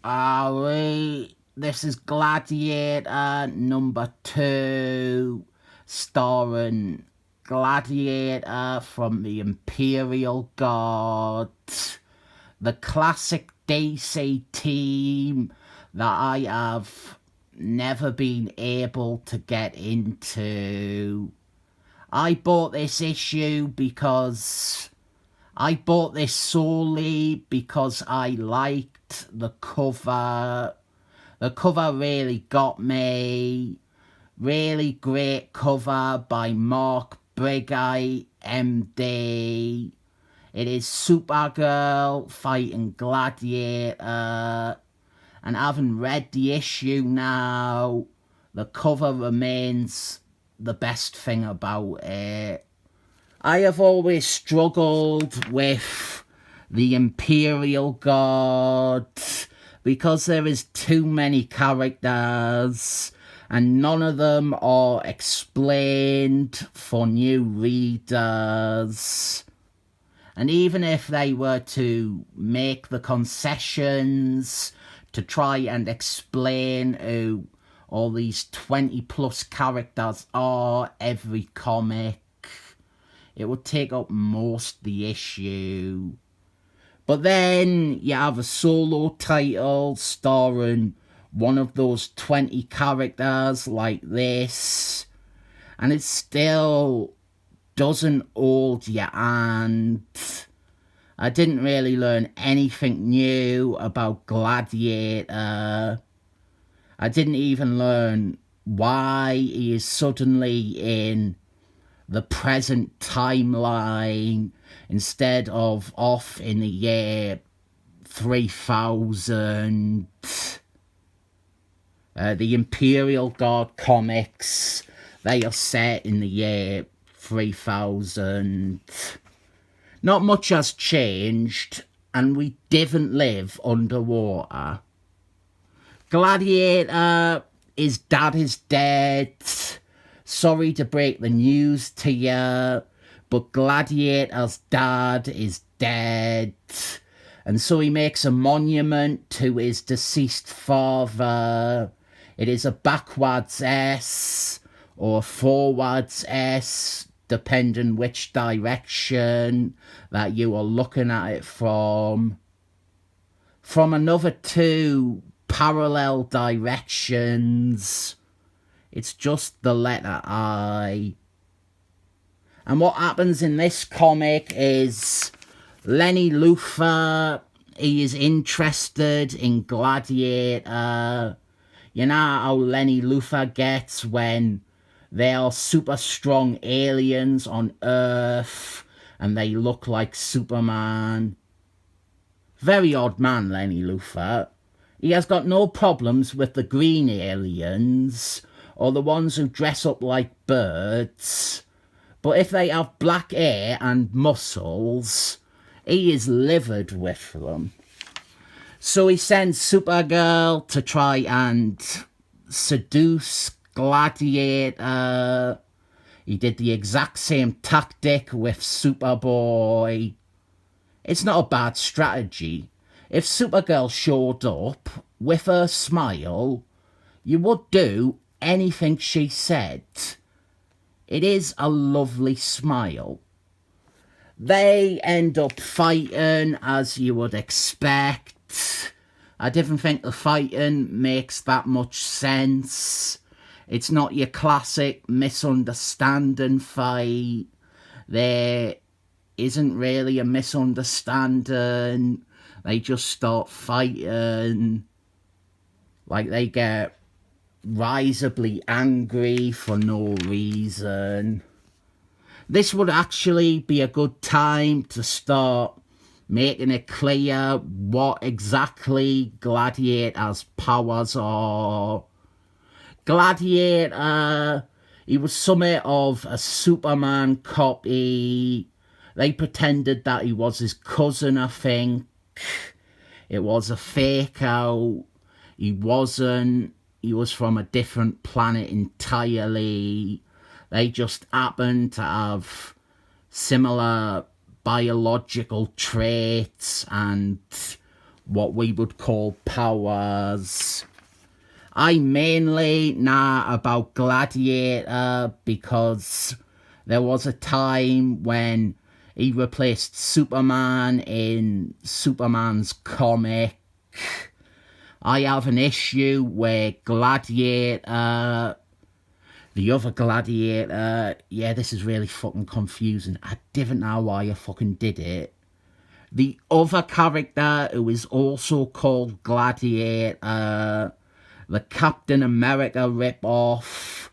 Alright, this is Gladiator number 2, starring Gladiator from the Imperial Guard, the classic DC team that I have never been able to get into. I bought this issue because I bought this solely because I liked the cover. The cover really got me. Really great cover by Mark Briggy, MD. It is Supergirl fighting Gladiator. And having read the issue now, the cover remains the best thing about it. I have always struggled with the Imperial Guard because there is too many characters and none of them are explained for new readers. And even if they were to make the concessions to try and explain who all these 20 plus characters are every comic, it would take up most of the issue. But then you have a solo title starring one of those 20 characters like this, and it still doesn't hold your hand. I didn't really learn anything new about Gladiator. I didn't even learn why he is suddenly in the present timeline instead of off in the year 3000. The Imperial Guard comics, they are set in the year 3000. Not much has changed, and we didn't live underwater. Gladiator, his dad is dead. Sorry to break the news to you, but Gladiator's dad is dead. And so he makes a monument to his deceased father. It is a backwards S or a forwards S, depending which direction that you are looking at it from. From another two parallel directions, it's just the letter I. And what happens in this comic is Lenny Luthor, he is interested in Gladiator. You know how Lenny Luthor gets when there are super strong aliens on Earth and they look like Superman. Very odd man, Lenny Luthor. He has got no problems with the green aliens or the ones who dress up like birds. But if they have black hair and muscles, he is livid with them. So he sends Supergirl to try and seduce Gladiator. He did the exact same tactic with Superboy. It's not a bad strategy. If Supergirl showed up with her smile, you would do anything she said. It is a lovely smile. They end up fighting as you would expect. I didn't think the fighting makes that much sense. It's not your classic misunderstanding fight. There isn't really a misunderstanding. They just start fighting. Like they get risibly angry for no reason. This would actually be a good time to start making it clear what exactly Gladiator's powers are. Gladiator, he was somewhat of a Superman copy. They pretended that he was his cousin, I think. It was a fake out. He wasn't. He was from a different planet entirely. They just happened to have similar biological traits and what we would call powers. I mainly know about Gladiator because there was a time when he replaced Superman in Superman's comic. I have an issue where Gladiator, the other Gladiator, yeah, this is really fucking confusing. I didn't know why I fucking did it. The other character who is also called Gladiator, the Captain America ripoff,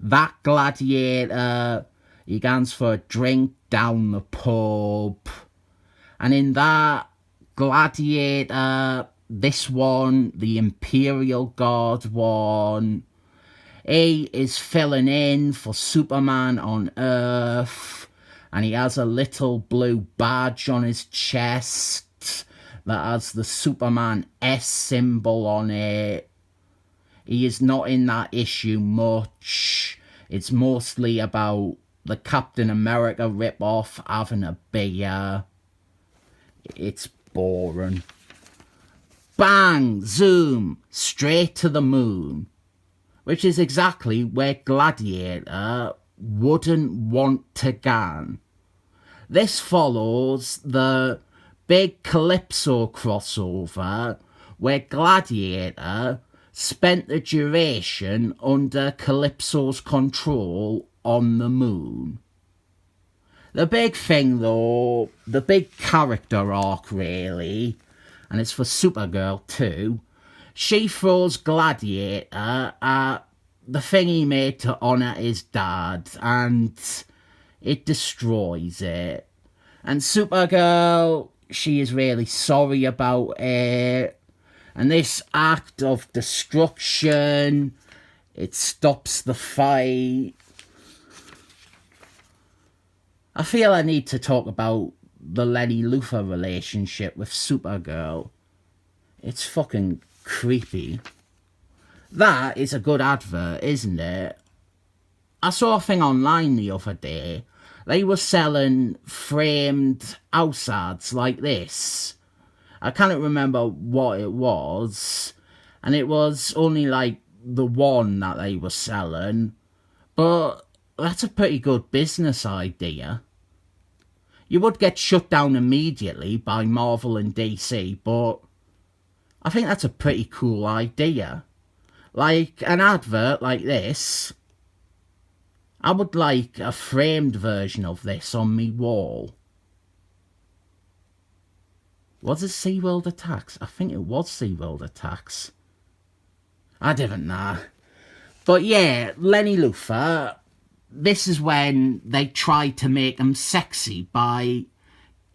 that Gladiator, he goes for a drink down the pub. And in that Gladiator, this one, the Imperial Guard one, he is filling in for Superman on Earth, and he has a little blue badge on his chest that has the Superman S symbol on it. He is not in that issue much. It's mostly about the Captain America ripoff having a beer. It's boring. Bang! Zoom! Straight to the moon. Which is exactly where Gladiator wouldn't want to go. This follows the big Calypso crossover where Gladiator spent the duration under Calypso's control on the moon. The big thing though, the big character arc really, and it's for Supergirl too, she throws Gladiator at the thing he made to honour his dad, and it destroys it. And Supergirl, she is really sorry about it. And this act of destruction, it stops the fight. I feel I need to talk about the Lenny Luthor relationship with Supergirl. It's fucking creepy. That is a good advert, isn't it? I saw a thing online the other day. They were selling framed house ads like this. I can't remember what it was, and it was only like the one that they were selling, but that's a pretty good business idea. You would get shut down immediately by Marvel and DC, but I think that's a pretty cool idea. Like an advert like this, I would like a framed version of this on me wall. Was it SeaWorld Attacks? I think it was SeaWorld Attacks. I didn't know. But yeah, Lenny Luthor, this is when they tried to make him sexy by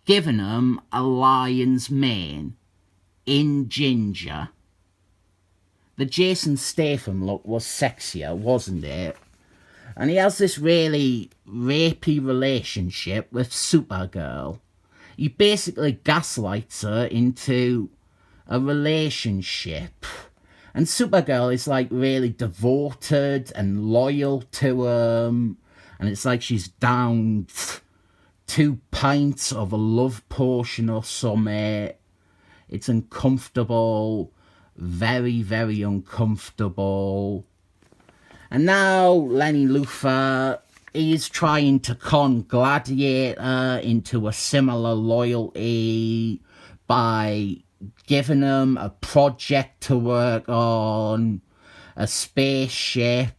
giving him a lion's mane in ginger. The Jason Statham look was sexier, wasn't it? And he has this really rapey relationship with Supergirl. He basically gaslights her into a relationship. And Supergirl is like really devoted and loyal to him. And it's like she's downed 2 pints of a love potion or something. It's uncomfortable. Very, very uncomfortable. And now Lenny Luthor, he's trying to con Gladiator into a similar loyalty by giving him a project to work on, a spaceship.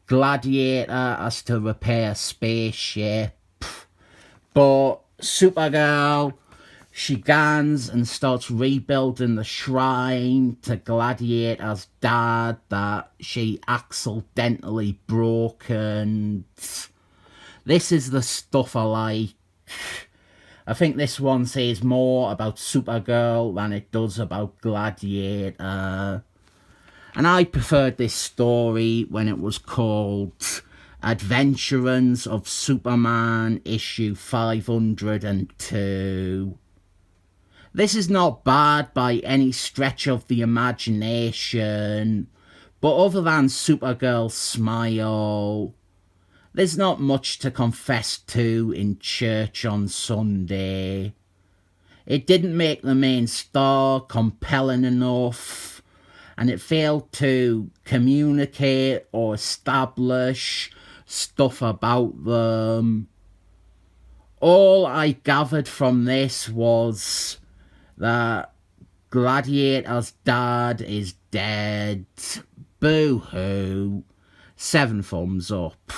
Gladiator has to repair a spaceship. But Supergirl, she goes and starts rebuilding the shrine to Gladiator's dad that she accidentally broken. This is the stuff I like. I think this one says more about Supergirl than it does about Gladiator. And I preferred this story when it was called Adventurers of Superman issue 502. This is not bad by any stretch of the imagination, but other than Supergirl's smile, there's not much to confess to in church on Sunday. It didn't make the main story compelling enough, and it failed to communicate or establish stuff about them. All I gathered from this was that Gladiator's dad is dead. Boo-hoo. 7 thumbs up.